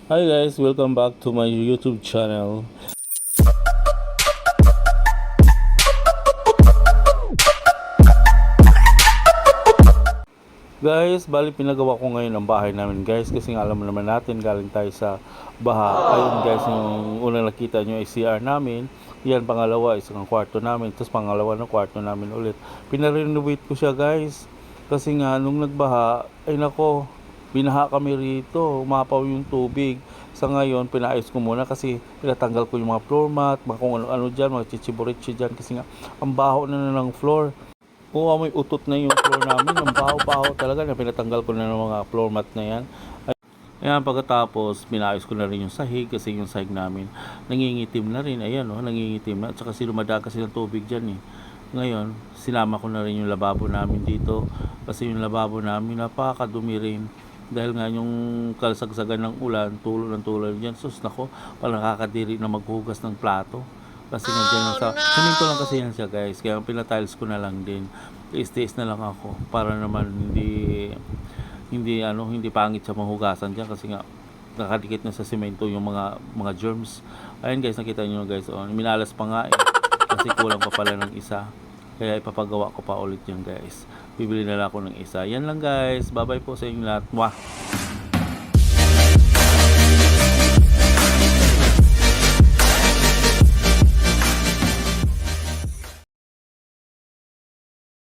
Hi guys, welcome back to my YouTube channel. Guys, bali pinagawa ko ngayon ang bahay namin guys kasi nga alam naman natin galing tayo sa baha. Ayun guys, yung unang nakita nyo ay CR namin. Yan pangalawa isang kwarto namin. Tapos pangalawa na kwarto namin ulit. Pinarenovate ko siya guys. Kasi nga nung nagbaha, ay nako, binaha kami rito. Umapaw yung tubig. Sa ngayon, pinaayos ko muna kasi pinatanggal ko yung mga floor mat, mga kung ano-ano dyan, mga chichiburitsi dyan. Kasi nga, ang baho na ng floor. Oo, amoy utot na yung floor namin. Ang baho-baho talaga na pinatanggal ko na ng mga floor mat na yan. Ayan, pagkatapos, pinayos ko na rin yung sahig kasi yung sahig namin nangingitim na rin. Ayan, oh, nangingitim na. At saka lumada kasi ng tubig dyan eh. Ngayon, sinama ko na rin yung lababo namin dito. Kasi yung lababo namin napakadumi rin. Dahil nga yung kalsagsagan ng ulan, tulo ng tulo dyan. Sus, nako, parang nakakadiri na maghugas ng plato. Kasi nandiyan lang sa semento lang kasi yan siya guys. Kaya pinatiles ko na lang din. Tiis-tiis na lang ako para naman hindi pangit sa mahugasan diyan kasi nga nakadikit na sa semento yung mga germs. Ayun guys, nakita niyo guys, oh, minalas pa nga eh. Kasi kulang pa pala ng isa. Kaya ipapagawa ko pa ulit yan guys. Bibili na lang ako ng isa. Yan lang guys. Bye bye po sa inyo lahat. Mwah!